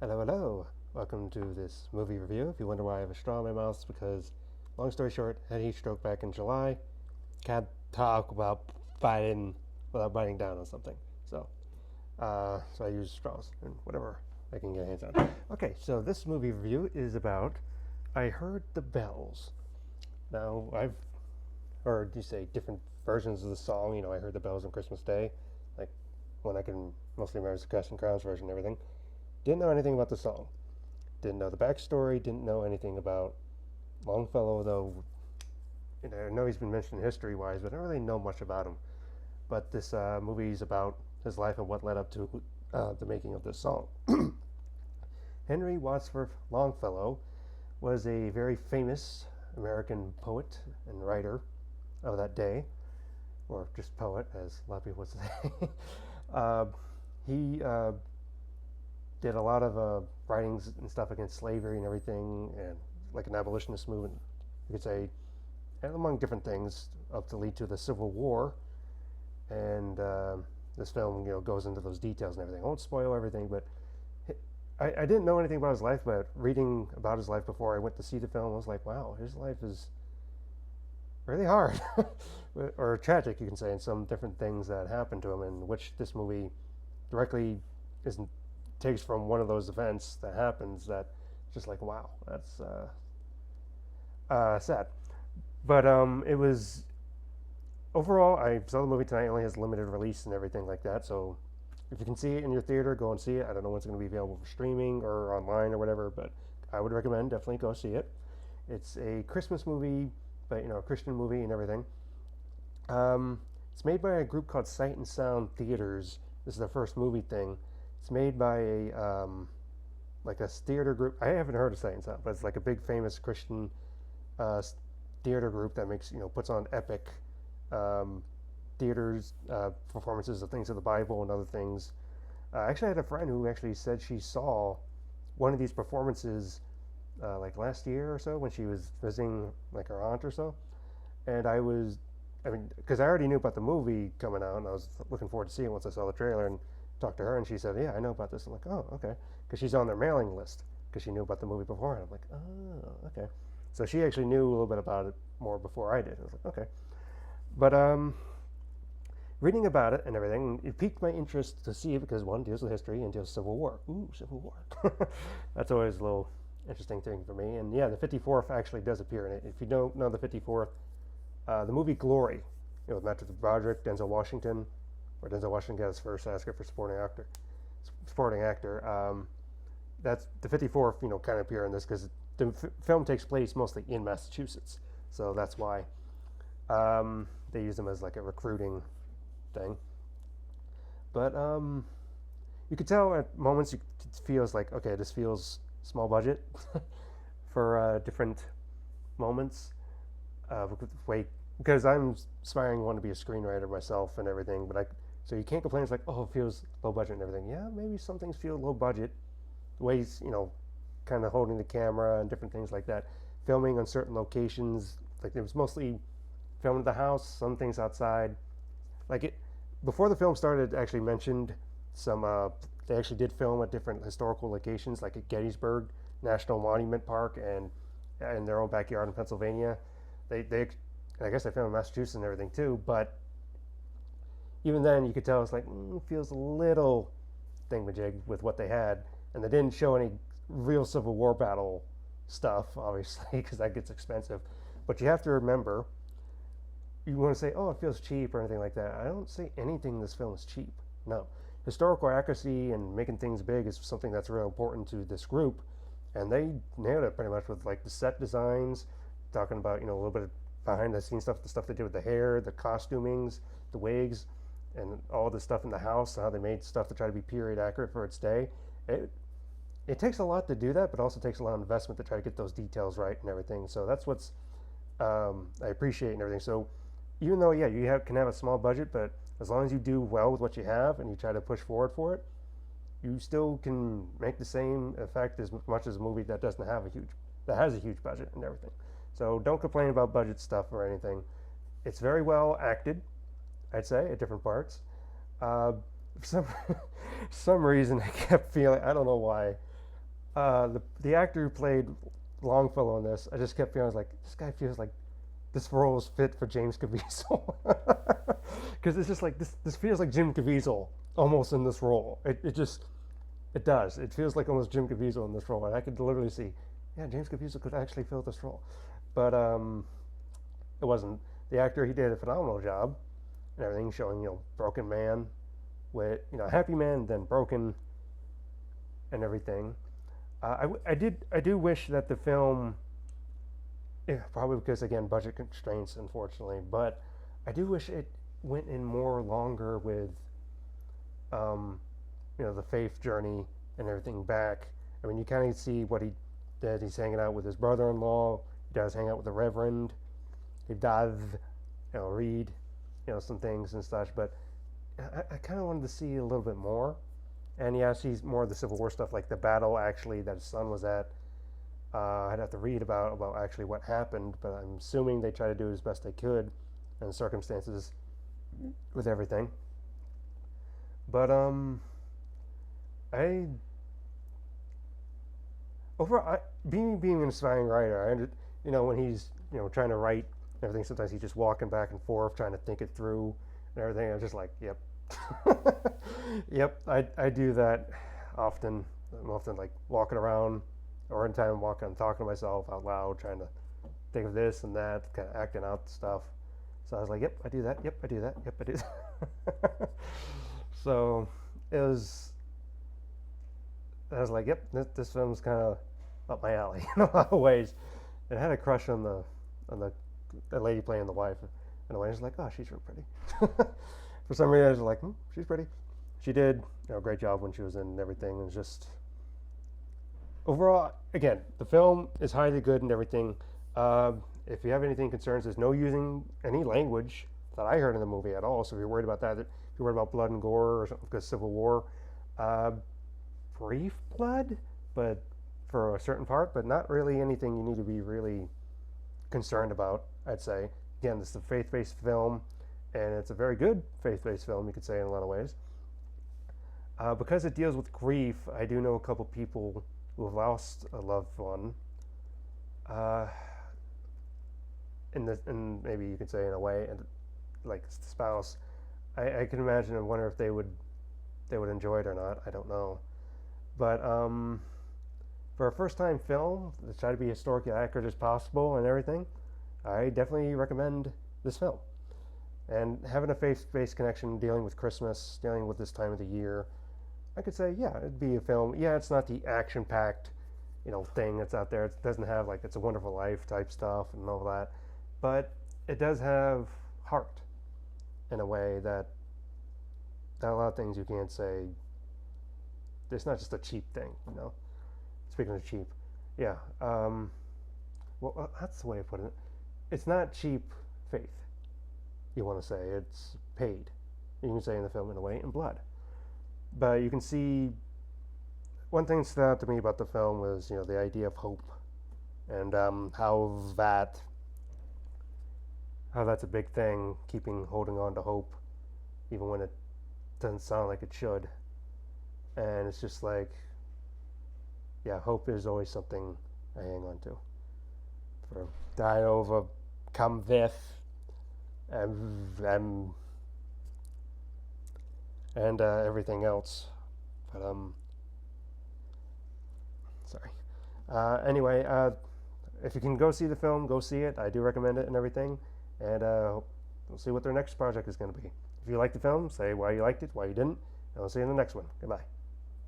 Hello, hello. Welcome to this movie review. If you wonder why I have a straw in my mouth, it's because, long story short, had heat stroke back in July. Can't talk about biting without biting down on something. So I use straws and whatever I can get hands on. Okay, so this movie review is about I Heard the Bells. Now, I've heard you say different versions of the song. I heard the bells on Christmas Day, like when I can mostly remember the Casting Crowns version and everything. Didn't know anything about the song. Didn't know the backstory. Didn't know anything about Longfellow, though. I know he's been mentioned history-wise, but I don't really know much about him. But this movie is about his life and what led up to the making of this song. Henry Wadsworth Longfellow was a very famous American poet and writer of that day, or just poet, as a lot of people would say. uh, he did a lot of writings and stuff against slavery and everything, and like an abolitionist movement, you could say, and among different things, up to lead to the Civil War. And this film, goes into those details and everything. I won't spoil everything, but I didn't know anything about his life, but reading about his life before I went to see the film, I was like, wow, his life is really hard, or tragic, you can say, in some different things that happened to him, in which this movie directly isn't takes from one of those events that happens that just like, wow, that's sad. But it was overall, I saw the movie tonight. It only has limited release and everything like that, so if you can see it in your theater, go and see it. I don't know when it's going to be available for streaming or online or whatever, but I would recommend definitely go see it. It's a Christmas movie, but a Christian movie and everything. It's made by a group called Sight and Sound Theaters. This is their first movie thing. It's made by like a theater group. I haven't heard of Sight and Sound, but it's like a big famous Christian uh, theater group that makes puts on epic theaters performances of things of the Bible and other things. I actually had a friend who actually said she saw one of these performances like last year or so when she was visiting like her aunt or so, and I mean, because I already knew about the movie coming out, and I was looking forward to seeing it once I saw the trailer and talked to her, and she said, "Yeah, I know about this." I'm like, "Oh, okay," because she's on their mailing list because she knew about the movie beforehand. I'm like, "Oh, okay." So she actually knew a little bit about it more before I did. I was like, "Okay," but reading about it and everything, it piqued my interest to see it because one deals with history and deals with Civil War. Ooh, Civil War. That's always a little interesting thing for me. And yeah, the 54th actually does appear in it. If you don't know the 54th, the movie Glory, with Matthew Broderick, Denzel Washington, where Denzel Washington got his first Oscar for supporting actor. That's the 54th, kind of appear in this because the film takes place mostly in Massachusetts, so that's why they use them as like a recruiting thing. But you could tell at moments it feels like, okay, this feels small budget for different moments. Wait, because I'm aspiring one to be a screenwriter myself and everything, but so you can't complain. It's like, oh, it feels low budget and everything. Yeah, maybe some things feel low budget. The ways, kind of holding the camera and different things like that. Filming on certain locations, like it was mostly filmed at the house. Some things outside. Like it before the film started, it actually mentioned some. They actually did film at different historical locations, like at Gettysburg National Monument Park and in their own backyard in Pennsylvania. They and I guess they filmed in Massachusetts and everything too, but even then you could tell it's like it feels a little thingamajig with what they had, and they didn't show any real Civil War battle stuff, obviously, because that gets expensive. But you have to remember, you want to say, oh, it feels cheap or anything like that. I don't say anything in this film is cheap. No. Historical accuracy and making things big is something that's real important to this group, and they nailed it pretty much with like the set designs, talking about, a little bit of behind the scenes stuff, the stuff they did with the hair, the costumings, the wigs, and all the stuff in the house, how they made stuff to try to be period accurate for its day. It takes a lot to do that, but also takes a lot of investment to try to get those details right and everything. So that's what's I appreciate and everything. So even though, yeah, can have a small budget, but as long as you do well with what you have and you try to push forward for it, you still can make the same effect as much as a movie that doesn't have that has a huge budget and everything. So don't complain about budget stuff or anything. It's very well acted, I'd say, at different parts. For some some reason, I kept feeling, I don't know why, The actor who played Longfellow in this, I just kept feeling like this guy feels like this role is fit for James Caviezel, because it's just like this feels like Jim Caviezel almost in this role. It does. It feels like almost Jim Caviezel in this role, and I could literally see, yeah, James Caviezel could actually fill this role, but it wasn't. The actor, he did a phenomenal job and everything, showing broken man with happy man, then broken and everything. I do wish that the film, yeah, probably because again budget constraints, unfortunately, but I do wish it went in more longer with, um, the faith journey and everything back. I mean, you kind of see what he did. He's hanging out with his brother-in-law. He does hang out with the Reverend. He does, read, some things and such. But I kind of wanted to see a little bit more. And he sees more of the Civil War stuff, like the battle actually that his son was at. I'd have to read about actually what happened, but I'm assuming they try to do as best they could in the circumstances with everything. But I being an aspiring writer, when he's trying to write everything, sometimes he's just walking back and forth trying to think it through and everything. I'm just like, yep. Yep, I do that often. I'm often like walking around, or in time I'm walking, I'm talking to myself out loud, trying to think of this and that, kind of acting out stuff. So I was like, yep, I do that. Yep, I do that. Yep, I do that. So I was like, yep, this film's kind of up my alley in a lot of ways. And I had a crush on the lady playing the wife. In a way, I was like, oh, she's real pretty. For some reason, I was like, she's pretty. She did a great job when she was in everything. It was just overall, again, the film is highly good and everything. If you have anything concerns, there's no using any language that I heard in the movie at all. So if you're worried about that, if you're worried about blood and gore or something because Civil War, brief blood, but for a certain part, but not really anything you need to be really concerned about, I'd say. Again, this is a faith-based film, and it's a very good faith-based film, you could say, in a lot of ways. Because it deals with grief, I do know a couple people who have lost a loved one. And maybe you could say in a way, and like spouse. I can imagine and wonder if they would enjoy it or not. I don't know. But for a first-time film, to try to be historically accurate as possible and everything, I definitely recommend this film. And having a faith-based connection, dealing with Christmas, dealing with this time of the year, I could say, yeah, it'd be a film. Yeah, it's not the action-packed, thing that's out there. It doesn't have like It's a Wonderful Life type stuff and all that, but it does have heart in a way that a lot of things you can't say. It's not just a cheap thing, Speaking of cheap, yeah. Well, that's the way of putting it. It's not cheap faith. You want to say it's paid. You can say in the film in a way in blood. But you can see one thing that stood out to me about the film was the idea of hope and how that's a big thing, holding on to hope even when it doesn't sound like it should. And it's just like, yeah, hope is always something I hang on to. For dying over come with and everything else. But sorry. Anyway, if you can go see the film, go see it. I do recommend it and everything. And we'll see what their next project is going to be. If you like the film, say why you liked it, why you didn't, and we'll see you in the next one. Goodbye.